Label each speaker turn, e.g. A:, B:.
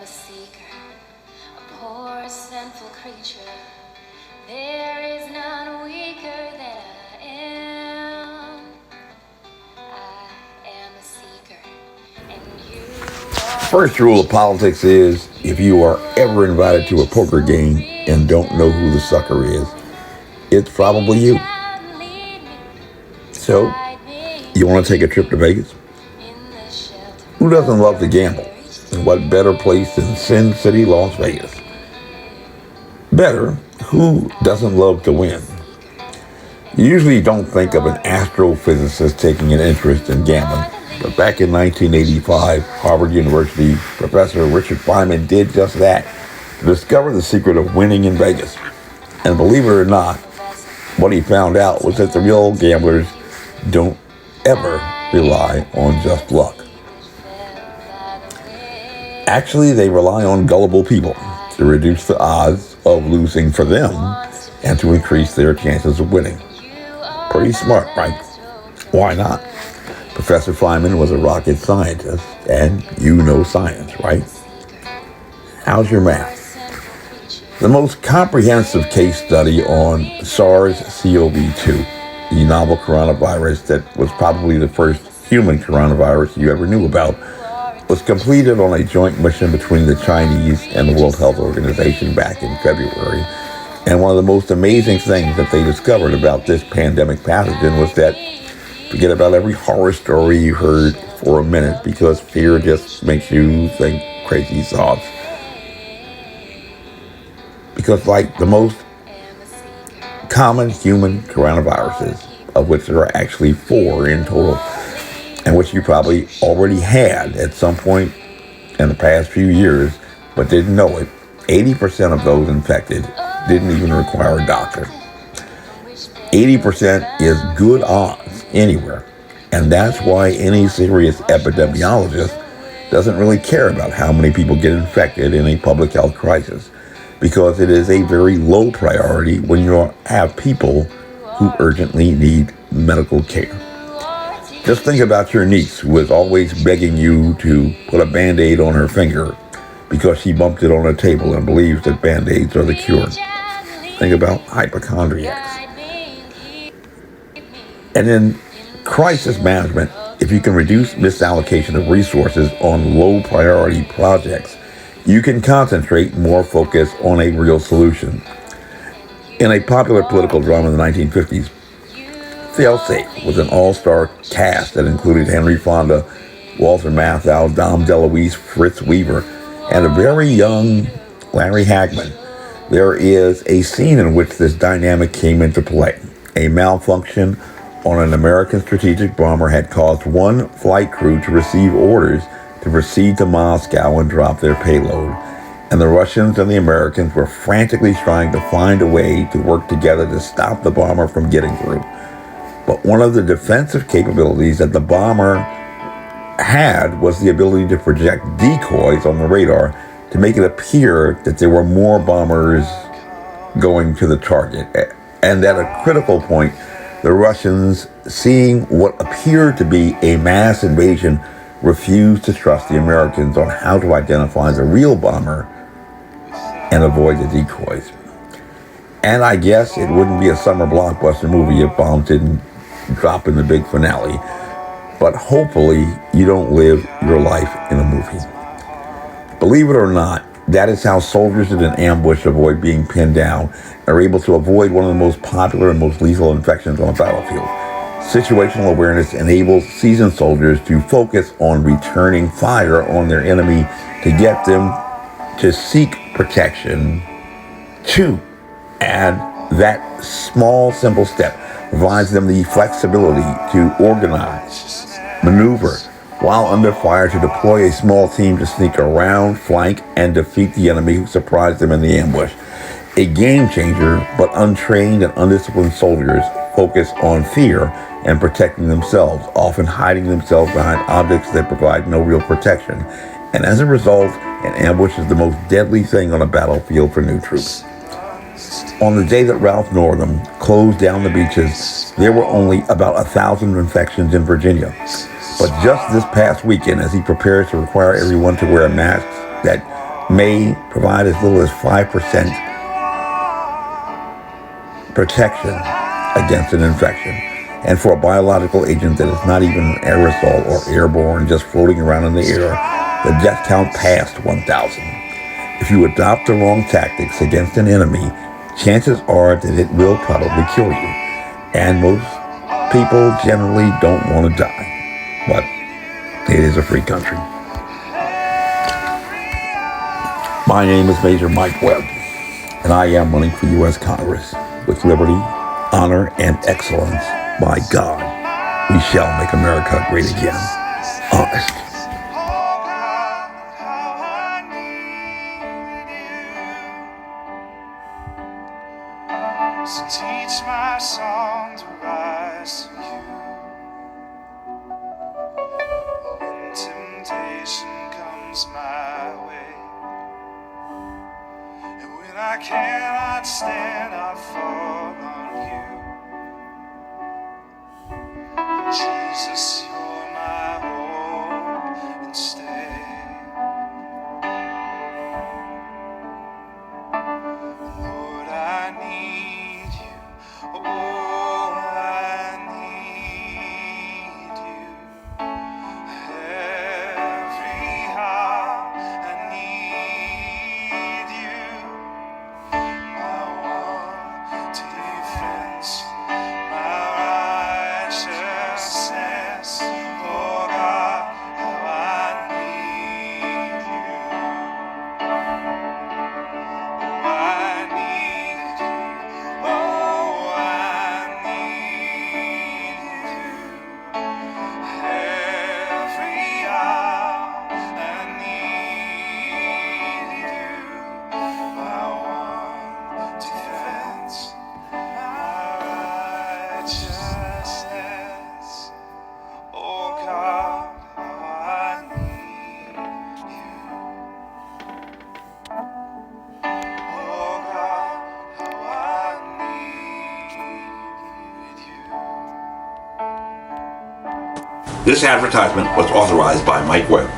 A: a seeker, a poor sinful creature. There is none weaker than I am. I am a seeker, and you are.
B: First rule of politics is, if you are ever invited to a poker game and don't know who the sucker is, it's probably you. So, you want to take a trip to Vegas? Who doesn't love to gamble? And what better place than Sin City, Las Vegas? Better, who doesn't love to win? You usually don't think of an astrophysicist taking an interest in gambling, but back in 1985, Harvard University professor Richard Feynman did just that to discover the secret of winning in Vegas. And believe it or not, what he found out was that the real gamblers don't ever rely on just luck. Actually, they rely on gullible people to reduce the odds of losing for them and to increase their chances of winning. Pretty smart, right? Why not? Professor Feynman was a rocket scientist, and you know science, right? How's your math? The most comprehensive case study on SARS-CoV-2, the novel coronavirus that was probably the first human coronavirus you ever knew about, was completed on a joint mission between the Chinese and the World Health Organization back in February. And one of the most amazing things that they discovered about this pandemic pathogen was that forget about every horror story you heard for a minute, because fear just makes you think crazy thoughts. Because like the most common human coronaviruses, of which there are actually 4 in total, and which you probably already had at some point in the past few years, but didn't know it, 80% of those infected didn't even require a doctor. 80% is good odds anywhere, and that's why any serious epidemiologist doesn't really care about how many people get infected in a public health crisis, because it is a very low priority when you have people who urgently need medical care. Just think about your niece who is always begging you to put a Band-Aid on her finger because she bumped it on a table and believes that Band-Aids are the cure. Think about hypochondriacs. And in crisis management, if you can reduce misallocation of resources on low priority projects, you can concentrate more focus on a real solution. In a popular political drama in the 1950s, Failsafe was an all-star cast that included Henry Fonda, Walter Matthau, Dom DeLuise, Fritz Weaver, and a very young Larry Hagman. There is a scene in which this dynamic came into play. A malfunction on an American strategic bomber had caused one flight crew to receive orders to proceed to Moscow and drop their payload. And the Russians and the Americans were frantically trying to find a way to work together to stop the bomber from getting through. But one of the defensive capabilities that the bomber had was the ability to project decoys on the radar to make it appear that there were more bombers going to the target. And at a critical point, the Russians, seeing what appeared to be a mass invasion, refused to trust the Americans on how to identify the real bomber and avoid the decoys. And I guess it wouldn't be a summer blockbuster movie if bombs didn't drop in the big finale. But hopefully you don't live your life in a movie. Believe it or not, that is how soldiers in an ambush avoid being pinned down and are able to avoid one of the most popular and most lethal infections on the battlefield. Situational awareness enables seasoned soldiers to focus on returning fire on their enemy to get them to seek protection too. And that small, simple step provides them the flexibility to organize, maneuver, while under fire, to deploy a small team to sneak around, flank, and defeat the enemy who surprised them in the ambush. A game changer, but untrained and undisciplined soldiers focus on fear and protecting themselves, often hiding themselves behind objects that provide no real protection. And as a result, an ambush is the most deadly thing on a battlefield for new troops. On the day that Ralph Northam closed down the beaches, there were only about 1,000 infections in Virginia. But just this past weekend, as he prepares to require everyone to wear masks that may provide as little as 5% protection against an infection. And for a biological agent that is not even an aerosol or airborne, just floating around in the air, the death count passed 1,000. If you adopt the wrong tactics against an enemy, chances are that it will probably kill you. And most people generally don't want to die. But it is a free country. My name is Major Mike Webb, and I am running for U.S. Congress with liberty, honor, and excellence. By God, we shall make America great again. Honest.
A: So teach my song to rise to you. When temptation comes my way, and when I cannot stand, I fall on you. Jesus, you're my hope and stay. Lord, I need you. Oh, I need you. Every hour I need you. My one defense, my righteousness. Oh God, how I need you. Oh, I need you. Oh, I need you. Every hour I need you. My one defense, my righteousness. Oh God, how I need you. Oh God, how I need you.
B: This advertisement was authorized by Mike Webb.